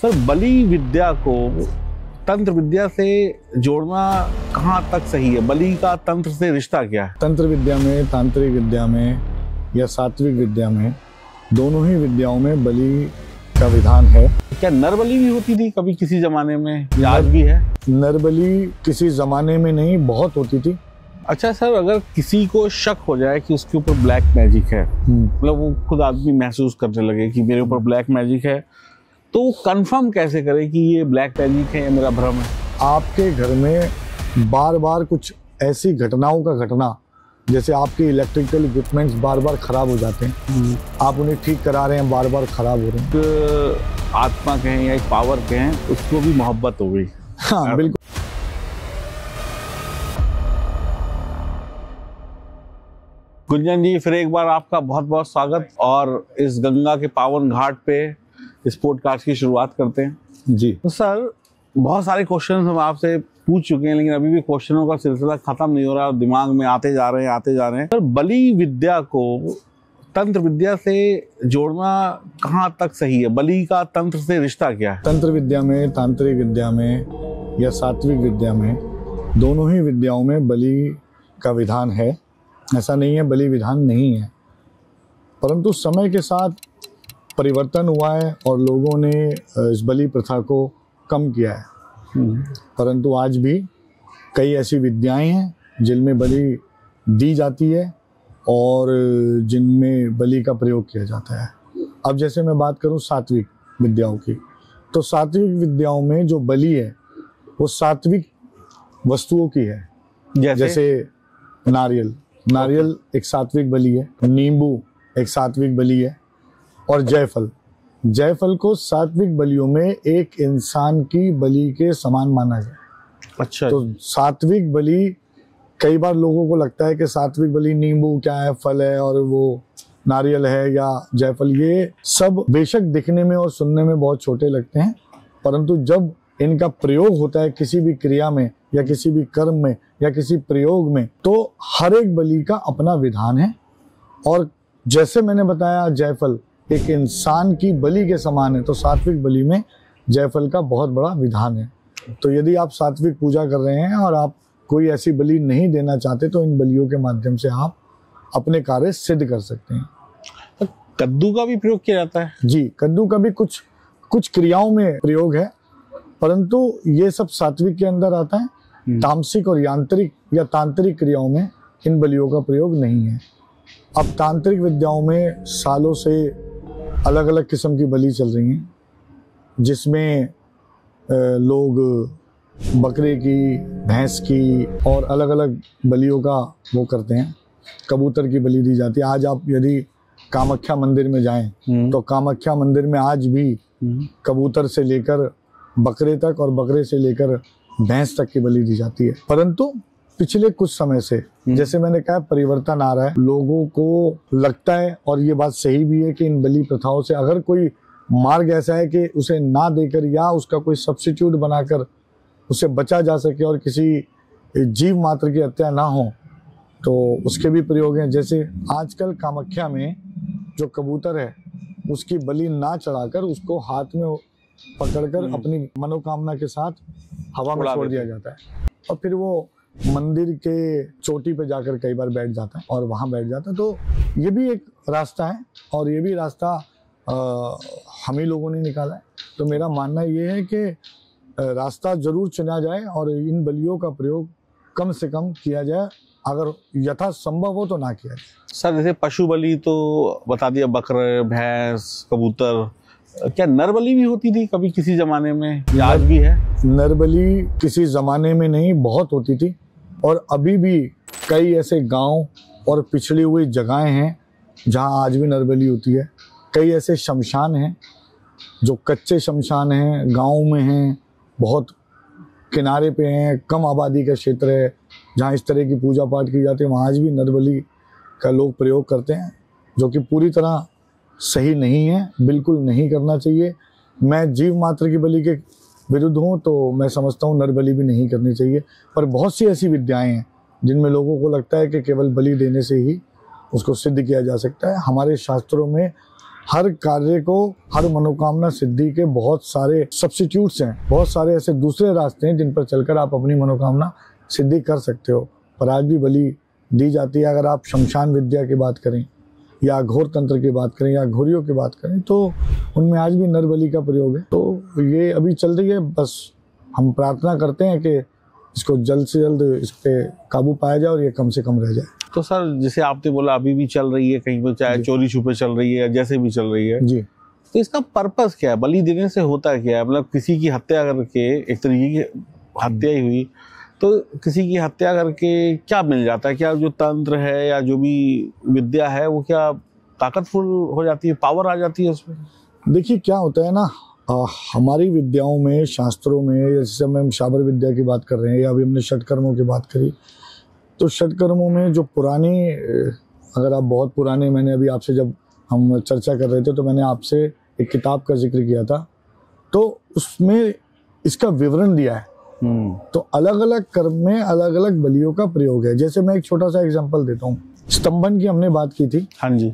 Sir, बली विद्या को तंत्र विद्या से जोड़ना कहाँ तक सही है? बली का तंत्र से रिश्ता क्या है? तंत्र विद्या में, तांत्रिक विद्या में या सात्विक विद्या में, दोनों ही विद्याओं में बलि का विधान है। क्या नर बलि भी होती थी कभी किसी जमाने में, या आज भी है? नर बलि किसी जमाने में नहीं, बहुत होती थी। अच्छा सर, अगर किसी को शक हो जाए कि उसके ऊपर ब्लैक मैजिक है, मतलब वो खुद आदमी महसूस करने लगे कि मेरे ऊपर ब्लैक मैजिक है, तो कंफर्म कैसे करे कि ये ब्लैक मैजिक है या मेरा भ्रम है? आपके घर में बार बार कुछ ऐसी घटनाओं का घटना, जैसे आपके इलेक्ट्रिकल इक्विपमेंट्स बार बार खराब हो जाते हैं, आप उन्हें ठीक करा रहे हैं, बार बार खराब हो रहे हैं। एक आत्मा कहें या एक पावर कहें, उसको भी मोहब्बत हो गई। हाँ बिल्कुल। गुंजन जी, फिर एक बार आपका बहुत बहुत स्वागत। और इस गंगा के पावन घाट पे इस पॉडकास्ट की शुरुआत करते हैं जी। तो सर, बहुत सारे क्वेश्चन हम आपसे पूछ चुके हैं, लेकिन अभी भी क्वेश्चनों का सिलसिला खत्म नहीं हो रहा और दिमाग में आते जा रहे हैं। सर, बली विद्या को तंत्र विद्या से जोड़ना कहाँ तक सही है? बली का तंत्र से रिश्ता क्या है? तंत्र विद्या में, तांत्रिक विद्या में या सात्विक विद्या में, दोनों ही विद्याओं में बलि का विधान है। ऐसा नहीं है बलि विधान नहीं है, परंतु समय के साथ परिवर्तन हुआ है और लोगों ने इस बलि प्रथा को कम किया है। परंतु आज भी कई ऐसी विद्याएं हैं जिनमें बलि दी जाती है और जिनमें बलि का प्रयोग किया जाता है। अब जैसे मैं बात करूं सात्विक विद्याओं की, तो सात्विक विद्याओं में जो बलि है वो सात्विक वस्तुओं की है। जैसे नारियल एक सात्विक बलि है, नींबू एक सात्विक बलि है, और जायफल को सात्विक बलियों में एक इंसान की बलि के समान माना गया। अच्छा। तो सात्विक बलि, कई बार लोगों को लगता है कि सात्विक बलि नींबू क्या है, फल है, और वो नारियल है या जायफल, ये सब बेशक दिखने में और सुनने में बहुत छोटे लगते हैं, परंतु जब इनका प्रयोग होता है किसी भी क्रिया में या किसी भी कर्म में या किसी प्रयोग में, तो हर एक बलि का अपना विधान है। और जैसे मैंने बताया, जायफल एक इंसान की बलि के समान है, तो सात्विक बलि में जायफल का बहुत बड़ा विधान है। तो यदि आप सात्विक पूजा कर रहे हैं और आप कोई ऐसी बलि नहीं देना चाहते, तो इन बलियों के माध्यम से आप अपने कार्य सिद्ध कर सकते हैं। तो कद्दू का भी प्रयोग किया जाता है? जी, कद्दू का भी कुछ क्रियाओं में प्रयोग है, परंतु ये सब सात्विक के अंदर आता है। तामसिक और यांत्रिक या तांत्रिक क्रियाओं में इन बलियों का प्रयोग नहीं है। अब तांत्रिक विद्याओं में सालों से अलग अलग किस्म की बलि चल रही हैं, जिसमें लोग बकरे की, भैंस की और अलग अलग बलियों का वो करते हैं। कबूतर की बलि दी जाती है। आज आप यदि कामाख्या मंदिर में जाएं तो कामाख्या मंदिर में आज भी कबूतर से लेकर बकरे तक और बकरे से लेकर भैंस तक की बलि दी जाती है। परंतु पिछले कुछ समय से, जैसे मैंने कहा, परिवर्तन आ रहा है। लोगों को लगता है, और ये बात सही भी है, कि इन बलि प्रथाओं से अगर कोई मार्ग ऐसा है कि उसे ना देकर या उसका कोई सब्स्टिट्यूट बनाकर उसे बचा जा सके और किसी जीव मात्र की हत्या ना हो, तो उसके भी प्रयोग हैं। जैसे आजकल कामाख्या में जो कबूतर है, उसकी बलि ना चढ़ाकर उसको हाथ में पकड़कर अपनी मनोकामना के साथ हवा में छोड़ दिया जाता है, और फिर वो मंदिर के चोटी पे जाकर कई बार बैठ जाता है और वहां बैठ जाता है। तो ये भी एक रास्ता है, और ये भी रास्ता हम ही लोगों ने निकाला है। तो मेरा मानना ये है कि रास्ता जरूर चुना जाए और इन बलियों का प्रयोग कम से कम किया जाए, अगर यथासंभव हो तो ना किया जाए। सर, जैसे पशु बलि तो बता दिया, बकरे, भैंस, कबूतर, क्या नर बलि भी होती थी कभी किसी जमाने में, या आज भी है? नर बलि किसी जमाने में नहीं, बहुत होती थी, और अभी भी कई ऐसे गांव और पिछड़ी हुई जगहें हैं जहां आज भी नर बलि होती है। कई ऐसे शमशान हैं जो कच्चे शमशान हैं, गाँव में हैं, बहुत किनारे पे हैं, कम आबादी का क्षेत्र है, जहाँ इस तरह की पूजा पाठ की जाती है। वहाँ आज भी नर बलि का लोग प्रयोग करते हैं, जो कि पूरी तरह सही नहीं है, बिल्कुल नहीं करना चाहिए। मैं जीव मात्र की बलि के विरुद्ध हूँ, तो मैं समझता हूँ नर बलि भी नहीं करनी चाहिए। पर बहुत सी ऐसी विद्याएं हैं जिनमें लोगों को लगता है कि केवल बलि देने से ही उसको सिद्ध किया जा सकता है। हमारे शास्त्रों में हर कार्य को, हर मनोकामना सिद्धि के बहुत सारे सब्स्टिट्यूट्स हैं, बहुत सारे ऐसे दूसरे रास्ते हैं जिन पर चलकर आप अपनी मनोकामना सिद्धि कर सकते हो। पर आज भी बलि दी जाती है। अगर आप शमशान विद्या की बात करें या घोर तंत्र की बात करें या घोरियों की बात करें तो उनमें आज भी नर बलि का प्रयोग है। तो ये अभी चल रही है। बस हम प्रार्थना करते हैं कि इसको जल्द से जल्द इस पे काबू पाया जाए और ये कम से कम रह जाए। तो सर जैसे आपने बोला अभी भी चल रही है, कहीं पर चाहे चोरी छुपे चल रही है या जैसे भी चल रही है जी, तो इसका पर्पस क्या है? बलि देने से होता क्या है? मतलब किसी की हत्या करके, एक तरीके की हत्या ही हुई, तो किसी की हत्या करके क्या मिल जाता है? क्या जो तंत्र है या जो भी विद्या है वो क्या ताकतफुल हो जाती है, पावर आ जाती है उसमें? देखिए क्या होता है ना, हमारी विद्याओं में, शास्त्रों में, जैसे हम शाबर विद्या की बात कर रहे हैं या अभी हमने षटकर्मों की बात करी, तो षटकर्मों में जो पुरानी, अगर आप बहुत पुराने, मैंने अभी आपसे जब हम चर्चा कर रहे थे तो मैंने आपसे एक किताब का जिक्र किया था, तो उसमें इसका विवरण दिया है। तो अलग अलग कर्म में अलग अलग बलियों का प्रयोग है। जैसे मैं एक छोटा सा एग्जांपल देता हूँ। स्तंभन की हमने बात की थी हाँ जी,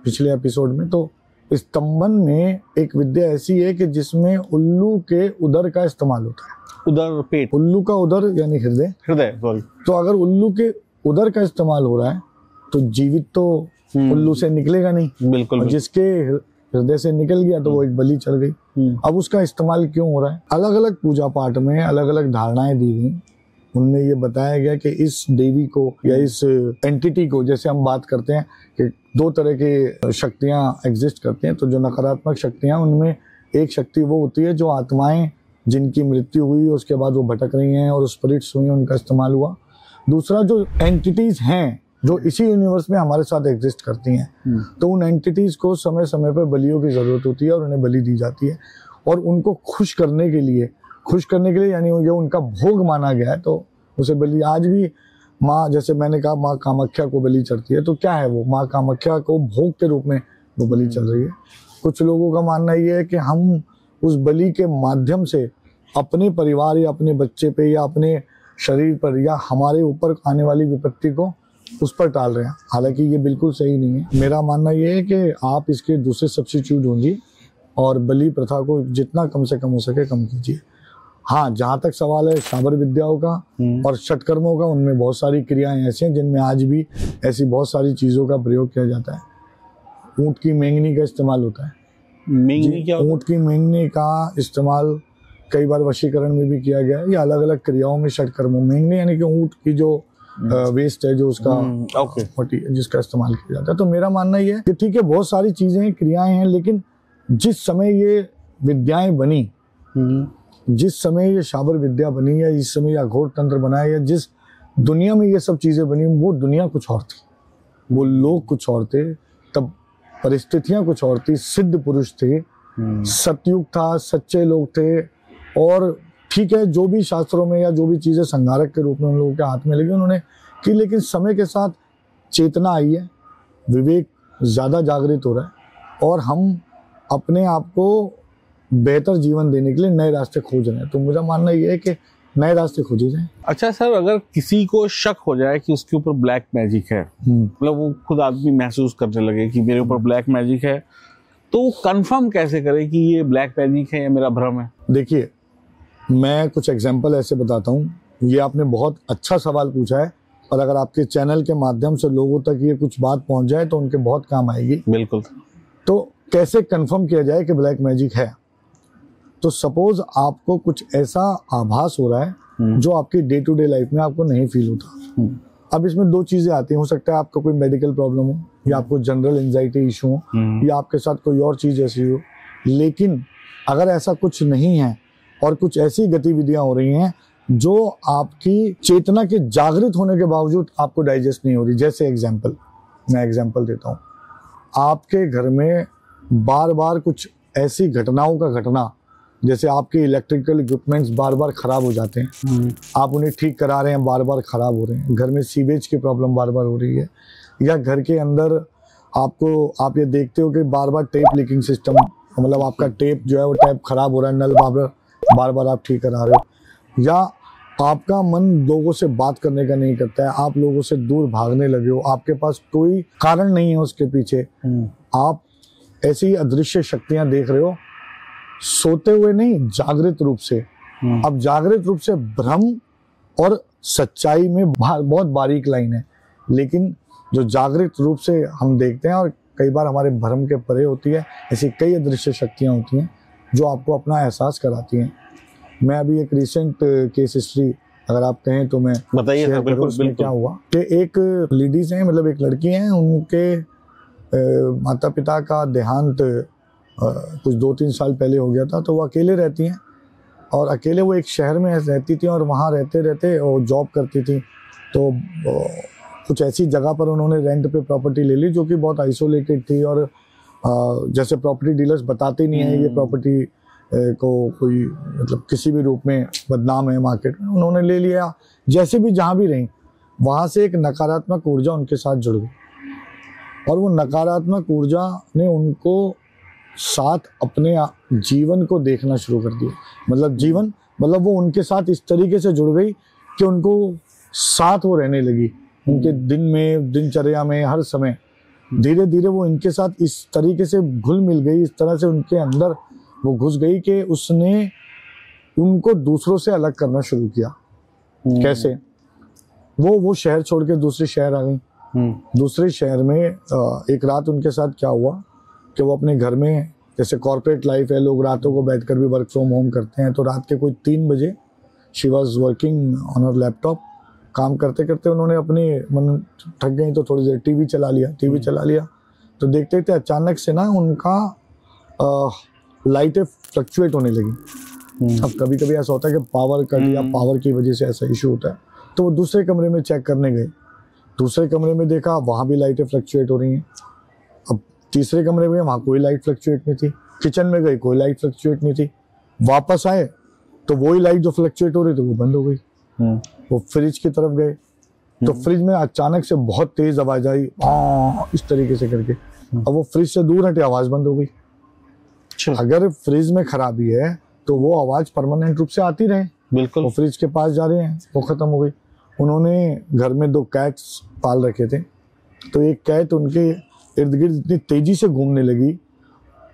पिछले एपिसोड में। तो स्तंभन में एक विद्या ऐसी है कि जिसमें उल्लू के उदर का इस्तेमाल होता है। उधर पेट, उल्लू का उदर यानी हृदय, सॉरी। तो अगर उल्लू के उदर का इस्तेमाल हो रहा है तो जीवित तो उल्लू से निकलेगा नहीं। बिल्कुल, और जिसके हृदय से निकल गया तो वो एक बलि चल गई। अब उसका इस्तेमाल क्यों हो रहा है? अलग अलग पूजा पाठ में अलग अलग धारणाएं दी गई। उनमें ये बताया गया कि इस देवी को या इस एंटिटी को, जैसे हम बात करते हैं कि दो तरह की शक्तियां एग्जिस्ट करती हैं, तो जो नकारात्मक शक्तियां, उनमें एक शक्ति वो होती है जो आत्माएं जिनकी मृत्यु हुई उसके बाद वो भटक रही हैं और स्पिरिट्स हुई, उनका इस्तेमाल हुआ। दूसरा जो एंटिटीज हैं जो इसी यूनिवर्स में हमारे साथ एग्जिस्ट करती हैं, तो उन एंटिटीज को समय समय पर बलियों की जरूरत होती है और उन्हें बलि दी जाती है। और उनको खुश करने के लिए यानी ये उनका भोग माना गया है, तो उसे बलि आज भी माँ, जैसे मैंने कहा, माँ कामाख्या को बलि चढ़ती है। तो क्या है वो? माँ कामाख्या को भोग के रूप में वो बलि चल रही है। कुछ लोगों का मानना ये है कि हम उस बलि के माध्यम से अपने परिवार या अपने बच्चे पे या अपने शरीर पर या हमारे ऊपर आने वाली विपत्ति को उस पर टाल रहे हैं। हालांकि ये बिल्कुल सही नहीं है। मेरा मानना ये है कि आप इसके दूसरे सब्स्टिट्यूट ढूंढिए और बलि प्रथा को जितना कम से कम हो सके कम कीजिए। हाँ, जहाँ तक सवाल है शाबर विद्याओं का और षटकर्मों का, उनमें बहुत सारी क्रियाएं ऐसी हैं जिनमें आज भी ऐसी बहुत सारी चीज़ों का प्रयोग किया जाता है। ऊँट की मेंगनी का इस्तेमाल होता है। मेंगनी क्या? ऊँट की मेंगनी का इस्तेमाल कई बार वशीकरण में भी किया गया है, या अलग अलग क्रियाओं में षटकर्मों। मेंगनी यानी कि ऊँट की जो वेस्ट है, जो उसका फटी है, जिसका इस्तेमाल किया जाता है। तो मेरा मानना ये है कि ठीक है, बहुत सारी चीजें, क्रियाएं हैं, लेकिन जिस समय ये विद्याएं बनी, जिस समय ये शाबर विद्या बनी या जिस समय ये अघोर तंत्र बना है या जिस दुनिया में ये सब चीजें बनी, वो दुनिया कुछ और थी, वो लोग कुछ और थे, तब परिस्थितियां कुछ और थी, सिद्ध पुरुष थे, सतयुग था, सच्चे लोग थे। और ठीक है, जो भी शास्त्रों में या जो भी चीजें संहारक के रूप में उन लोगों के हाथ में लगी उन्होंने की, लेकिन समय के साथ चेतना आई है, विवेक ज्यादा जागृत हो रहा है और हम अपने आप को बेहतर जीवन देने के लिए नए रास्ते खोज रहे हैं। तो मुझे मानना यह है कि नए रास्ते खोजे जाएं। अच्छा सर, अगर किसी को शक हो जाए कि उसके ऊपर ब्लैक मैजिक है, मतलब वो खुद आदमी महसूस करने लगे कि मेरे ऊपर ब्लैक मैजिक है, तो वो कंफर्म कैसे करे कि ये ब्लैक मैजिक है या मेरा भ्रम है? देखिए, मैं कुछ एग्जाम्पल ऐसे बताता हूँ। ये आपने बहुत अच्छा सवाल पूछा है और अगर आपके चैनल के माध्यम से लोगों तक ये कुछ बात पहुंच जाए तो उनके बहुत काम आएगी। बिल्कुल। तो कैसे कंफर्म किया जाए कि ब्लैक मैजिक है? तो सपोज आपको कुछ ऐसा आभास हो रहा है जो आपकी डे टू डे लाइफ में आपको नहीं फील होता। अब इसमें दो चीजें आती हैं। हो सकता है आपको कोई मेडिकल प्रॉब्लम हो या आपको जनरल एंजाइटी इशू हो या आपके साथ कोई और चीज ऐसी हो। लेकिन अगर ऐसा कुछ नहीं है और कुछ ऐसी गतिविधियां हो रही हैं जो आपकी चेतना के जागृत होने के बावजूद आपको डाइजेस्ट नहीं हो रही, जैसे मैं एग्जांपल देता हूँ। आपके घर में बार बार कुछ ऐसी घटनाओं का घटना, जैसे आपके इलेक्ट्रिकल इक्विपमेंट्स बार बार खराब हो जाते हैं, आप उन्हें ठीक करा रहे हैं, बार बार खराब हो रहे हैं, घर में सीवेज की प्रॉब्लम बार बार हो रही है, या घर के अंदर आप ये देखते हो कि बार बार टेप लीकिंग सिस्टम, मतलब आपका टेप जो है वो टैप खराब हो रहा है, नल बार बार आप ठीक करा रहे हो, या आपका मन लोगों से बात करने का नहीं करता है, आप लोगों से दूर भागने लगे हो, आपके पास कोई कारण नहीं है उसके पीछे, आप ऐसी अदृश्य शक्तियां देख रहे हो, सोते हुए नहीं, जागृत रूप से। अब जागृत रूप से भ्रम और सच्चाई में बहुत बारीक लाइन है, लेकिन जो जागृत रूप से हम देखते हैं और कई बार हमारे भ्रम के परे होती है, ऐसी कई अदृश्य शक्तियां होती हैं जो आपको अपना एहसास कराती हैं। मैं अभी एक रिसेंट केस हिस्ट्री अगर आप कहें तो मैं बताइए सर। बिल्कुल उसमें क्या हुआ कि एक लेडीज हैं, मतलब एक लड़की हैं, उनके माता पिता का देहांत कुछ 2-3 साल पहले हो गया था। तो वो अकेले रहती हैं और अकेले वो एक शहर में रहती थी और वहाँ रहते रहते वो जॉब करती थी। तो कुछ ऐसी जगह पर उन्होंने रेंट पे प्रॉपर्टी ले ली जो कि बहुत आइसोलेटेड थी और जैसे प्रॉपर्टी डीलर्स बताते नहीं है ये प्रॉपर्टी को कोई मतलब किसी भी रूप में बदनाम है मार्केट में, उन्होंने ले लिया। जैसे भी जहाँ भी रहीं वहाँ से एक नकारात्मक ऊर्जा उनके साथ जुड़ गई और वो नकारात्मक ऊर्जा ने उनको साथ अपने जीवन को देखना शुरू कर दिया। मतलब जीवन मतलब वो उनके साथ इस तरीके से जुड़ गई कि उनको साथ वो रहने लगी, उनके दिन में, दिनचर्या में, हर समय। धीरे धीरे वो इनके साथ इस तरीके से घुल मिल गई, इस तरह से उनके अंदर वो घुस गई कि उसने उनको दूसरों से अलग करना शुरू किया। कैसे? वो शहर छोड़ के दूसरे शहर आ गई। दूसरे शहर में एक रात उनके साथ क्या हुआ कि वो अपने घर में, जैसे कॉर्पोरेट लाइफ है, लोग रातों को बैठकर भी वर्क फ्रॉम होम करते हैं, तो रात के कोई 3 बजे she was working on her laptop. काम करते करते उन्होंने अपने मन थक गई तो थोड़ी देर टीवी चला लिया। तो देखते देखते अचानक से ना उनका लाइटें फ्लक्चुएट होने लगी। अब कभी कभी ऐसा होता है कि पावर कट या पावर की वजह से ऐसा इशू होता है। तो वो दूसरे कमरे में चेक करने गए, दूसरे कमरे में देखा वहाँ भी लाइटें फ्लक्चुएट हो रही हैं। अब तीसरे कमरे में, वहाँ कोई लाइट फ्लक्चुएट नहीं थी। किचन में गई, कोई लाइट फ्लक्चुएट नहीं थी। वापस आए तो वही लाइट जो फ्लक्चुएट हो रही थी वो बंद हो गई। वो फ्रिज की तरफ गए तो फ्रिज में अचानक से बहुत तेज आवाज आई, इस तरीके से करके। अब वो फ्रिज से दूर हटे, आवाज बंद हो गई। अगर फ्रिज में खराबी है तो वो आवाज परमानेंट रूप से आती रहे। बिल्कुल। वो फ्रिज के पास जा रहे हैं, वो खत्म हो गई। उन्होंने घर में 2 कैट्स पाल रखे थे, तो एक कैट उनके इर्द गिर्द इतनी तेजी से घूमने लगी।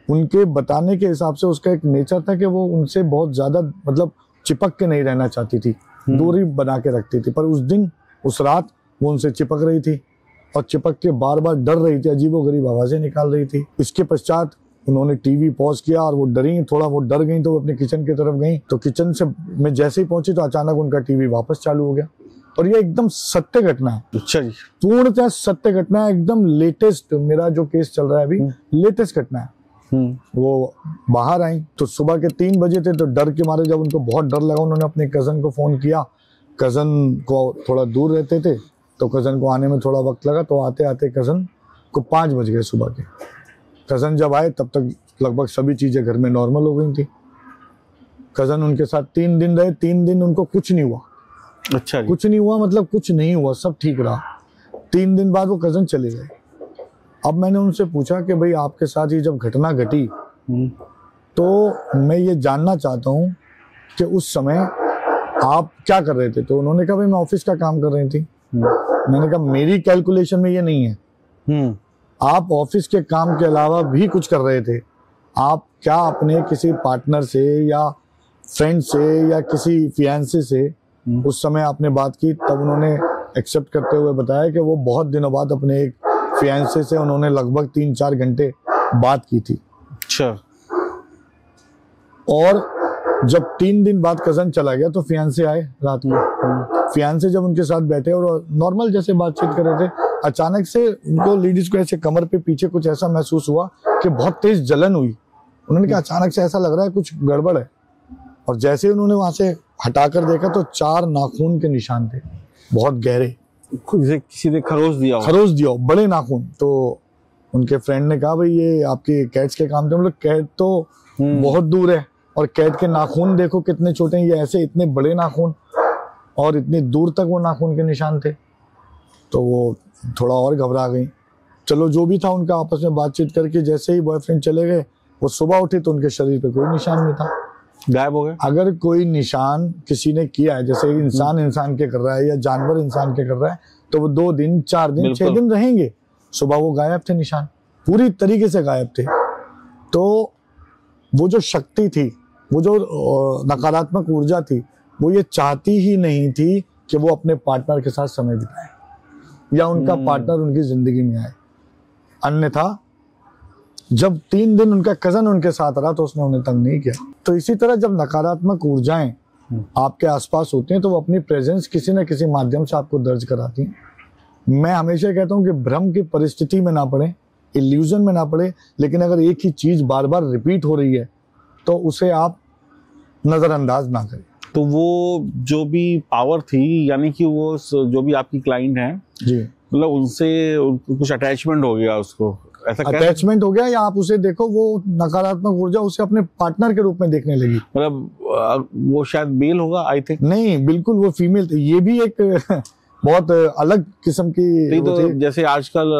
उनके बताने के हिसाब से उसका एक नेचर था कि वो उनसे बहुत ज्यादा मतलब चिपक के नहीं रहना चाहती थी, दूरी बना के रखती थी। पर उस रात वो उनसे चिपक रही थी और चिपक के बार बार डर रही थी, अजीबोगरीब आवाजें निकाल रही थी। इसके पश्चात उन्होंने टीवी पॉज किया और वो डरी, थोड़ा वो डर गई तो वो अपने किचन की तरफ गई। तो किचन से मैं जैसे ही पहुंची तो अचानक उनका टीवी वापस चालू हो गया। और ये एकदम सत्य घटना है। अच्छा जी। पूर्णतः सत्य घटना है, एकदम लेटेस्ट। मेरा जो केस चल रहा है अभी लेटेस्ट घटना है। वो बाहर आई तो सुबह के 3 बजे थे, तो डर के मारे जब उनको बहुत डर लगा उन्होंने अपने कजन को फोन किया। कजन को थोड़ा दूर रहते थे तो कजन को आने में थोड़ा वक्त लगा, तो आते आते कजन को 5 बज गए सुबह के। कजन जब आए तब तक लगभग सभी चीजें घर में नॉर्मल हो गई थी। कजन उनके साथ 3 दिन रहे। 3 दिन उनको कुछ नहीं हुआ। अच्छा जी। कुछ नहीं हुआ मतलब कुछ नहीं हुआ, सब ठीक रहा। 3 दिन बाद वो कजन चले गए। अब मैंने उनसे पूछा कि भाई आपके साथ ये जब घटना घटी तो मैं ये जानना चाहता हूँ कि उस समय आप क्या कर रहे थे। तो उन्होंने कहा भाई मैं ऑफिस का काम कर रही थी। मैंने कहा मेरी कैलकुलेशन में ये नहीं है, आप ऑफिस के काम के अलावा भी कुछ कर रहे थे। आप क्या अपने किसी पार्टनर से या फ्रेंड से या किसी फियांसे से उस समय आपने बात की? तब उन्होंने एक्सेप्ट करते हुए बताया कि वो बहुत दिनों बाद अपने एक फियांसे से उन्होंने लगभग 3-4 घंटे बात की थी। अच्छा। और जब 3 दिन बाद कजन चला गया तो फियांसे आए रात में। फियांसे जब उनके साथ बैठे और नॉर्मल जैसे बातचीत कर रहे थे, अचानक से उनको लेडीज को ऐसे कमर पे पीछे कुछ ऐसा महसूस हुआ कि बहुत तेज जलन हुई। उन्होंने कहा अचानक से ऐसा लग रहा है कुछ गड़बड़ है। और जैसे उन्होंने वहां से हटाकर देखा तो 4 नाखून के निशान थे, बहुत गहरे। किसी ने खरोच दिया बड़े नाखून। तो उनके फ्रेंड ने कहा भाई ये आपके कैट्स के काम थे। मतलब कैट तो बहुत दूर है और कैट के नाखून देखो कितने छोटे हैं, ये ऐसे इतने बड़े नाखून और इतनी दूर तक वो नाखून के निशान थे। तो वो थोड़ा और घबरा गई। चलो जो भी था उनका आपस में बातचीत करके जैसे ही बॉयफ्रेंड चले गए, वो सुबह उठी तो उनके शरीर पे कोई निशान नहीं था, गायब हो गए। अगर कोई निशान किसी ने किया है, जैसे इंसान के कर रहा है या जानवर इंसान के कर रहा है, तो वो 2 दिन 4 दिन 6 दिन रहेंगे। सुबह वो गायब थे, निशान पूरी तरीके से गायब थे। तो वो जो शक्ति थी, वो जो नकारात्मक ऊर्जा थी, वो ये चाहती ही नहीं थी कि वो अपने पार्टनर के साथ समय बिताए या उनका पार्टनर उनकी जिंदगी में आए। अन्यथा जब 3 दिन उनका कजन उनके साथ रहा तो उसने उन्हें तंग नहीं किया। तो इसी तरह जब नकारात्मक ऊर्जाएं आपके आसपास होती हैं तो वो अपनी प्रेजेंस किसी न किसी माध्यम से आपको दर्ज कराती हैं। मैं हमेशा कहता हूं कि भ्रम की परिस्थिति में ना पड़े, इल्यूजन में ना पड़े, लेकिन अगर एक ही चीज बार बार रिपीट हो रही है तो उसे आप नजरअंदाज ना करें। तो वो जो भी पावर थी, यानी कि वो जो भी आपकी क्लाइंट है जी, मतलब उनसे कुछ अटैचमेंट हो गया, उसको ऐसा अटैचमेंट हो गया, या आप उसे देखो वो नकारात्मक ऊर्जा उसे अपने पार्टनर के रूप में देखने लगी। मतलब वो शायद मेल होगा, आई थिंक। नहीं, बिल्कुल वो फीमेल थी। ये भी एक बहुत अलग किस्म की तो जैसे आजकल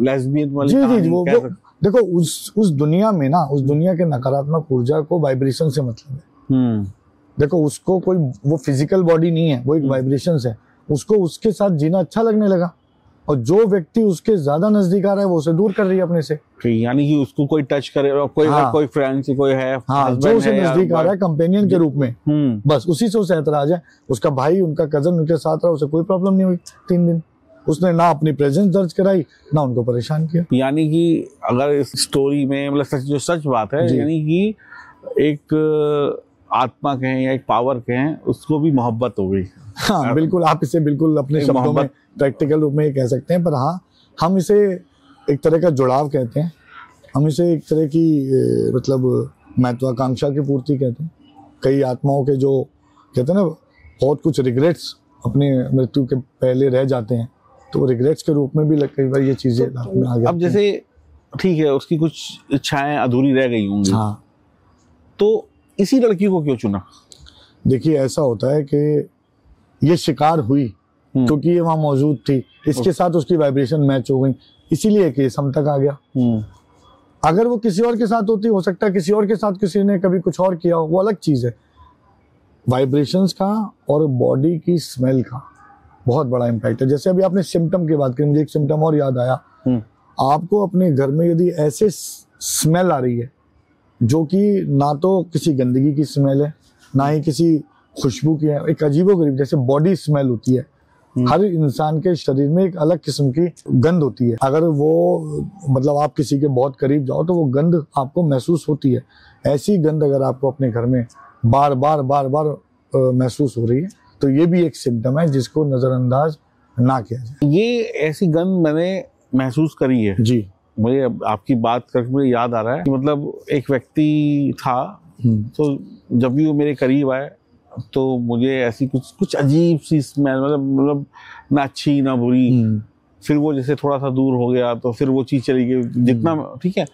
लेस्बियन वाली जी वो देखो उस दुनिया में ना, उस दुनिया के नकारात्मक ऊर्जा को वाइब्रेशन से मतलब है। देखो उसको कोई वो फिजिकल बॉडी नहीं है, वो एक वाइब्रेशन है। उसको उसके साथ जीना अच्छा लगने लगा और जो व्यक्ति उसके ज्यादा नजदीक आ रहा है वो उसे दूर कर रही है अपने से। यानी कि उसको कोई टच करे, कोई कोई फ्रेंड से कोई है, जो उसे नजदीक आ रहा है कंपेनियन के रूप में, बस उसी से उसे ऐतराज है। उसका भाई, उनका कजन उनके साथ रहा, उसे कोई प्रॉब्लम नहीं हुई। 3 दिन उसने ना अपनी प्रेजेंस दर्ज कराई, ना उनको परेशान किया। यानी कि अगर इस स्टोरी में मतलब सच बात है, यानी कि एक आत्मा कहें या एक पावर कहें, उसको भी मोहब्बत हो गई। हाँ बिल्कुल, आप इसे बिल्कुल अपने शब्दों में प्रैक्टिकल रूप में ये कह सकते हैं। पर हाँ, हम इसे एक तरह का जुड़ाव कहते हैं, हम इसे एक तरह की मतलब महत्वाकांक्षा की पूर्ति कहते हैं। कई आत्माओं के जो कहते हैं ना बहुत कुछ रिग्रेट्स अपने मृत्यु के पहले रह जाते हैं, तो रिग्रेट्स के रूप में भी कई बार ये चीजें अब जैसे ठीक है, उसकी कुछ इच्छाएं अधूरी रह गई होंगी, हाँ, तो इसी लड़की को क्यों चुना? देखिए ऐसा होता है कि ये शिकार हुई क्योंकि ये वहां मौजूद थी, इसके साथ उसकी वाइब्रेशन मैच हो गई, इसीलिए केस हम तक आ गया। अगर वो किसी और के साथ होती, हो सकता है किसी और के साथ किसी ने कभी कुछ और किया हो, वो अलग चीज है। वाइब्रेशंस का और बॉडी की स्मेल का बहुत बड़ा इम्पैक्ट है। जैसे अभी आपने सिम्टम की बात की, मुझे एक सिम्टम और याद आया। आपको अपने घर में यदि ऐसे स्मेल आ रही है जो कि ना तो किसी गंदगी की स्मेल है, ना ही किसी खुशबू की है, एक अजीबोगरीब जैसे बॉडी स्मेल होती है। हर इंसान के शरीर में एक अलग किस्म की गंध होती है। अगर वो मतलब आप किसी के बहुत करीब जाओ तो वो गंध आपको महसूस होती है। ऐसी गंध अगर आपको अपने घर में बार बार महसूस हो रही है तो ये भी एक सिम्टम है जिसको नजरअंदाज ना किया जाए। ये ऐसी गंध मैंने महसूस करी है जी। मुझे आपकी बात करके मुझे याद आ रहा है कि मतलब एक व्यक्ति था, तो जब भी वो मेरे करीब आए तो मुझे ऐसी कुछ अजीब सी स्मेल, मतलब ना अच्छी ना बुरी। फिर वो जैसे थोड़ा सा दूर हो गया तो फिर वो चीज चली गई, जितना ठीक है।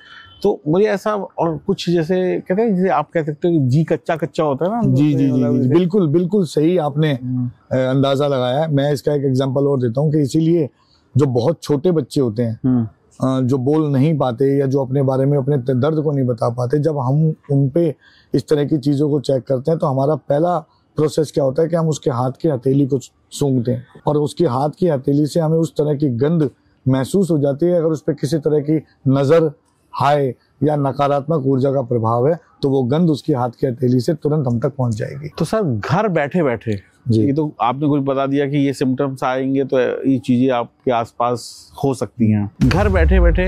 तो मुझे ऐसा, और कुछ जैसे कहते हैं, जैसे आप कह सकते हो कि जी कच्चा होता है ना। जी बिल्कुल बिल्कुल सही आपने अंदाजा लगाया है। मैं इसका एक एग्जांपल और देता हूँ कि इसीलिए जो बहुत छोटे बच्चे होते हैं जो बोल नहीं पाते या जो अपने बारे में अपने दर्द को नहीं बता पाते, जब हम उन पे इस तरह की चीजों को चेक करते हैं तो हमारा पहला प्रोसेस क्या होता है कि हम उसके हाथ की हथेली को सूंघते हैं और उसकी हाथ की हथेली से हमें उस तरह की गंध महसूस हो जाती है। अगर उस पर किसी तरह की नजर, हाय या नकारात्मक ऊर्जा का प्रभाव है तो वो गंध उसकी हाथ की हथेली से तुरंत हम तक पहुंच जाएगी। तो सर घर बैठे बैठे ये तो आपने कुछ बता दिया कि ये सिम्टम्स आएंगे तो ये चीजें आपके आसपास हो सकती हैं। घर बैठे बैठे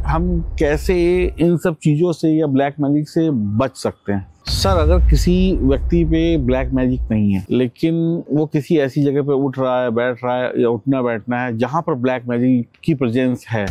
हम कैसे इन सब चीजों से या ब्लैक मैजिक से बच सकते हैं? सर अगर किसी व्यक्ति पे ब्लैक मैजिक नहीं है लेकिन वो किसी ऐसी जगह पे उठ रहा है, बैठ रहा है या उठना बैठना है जहां पर ब्लैक मैजिक की प्रेजेंस है,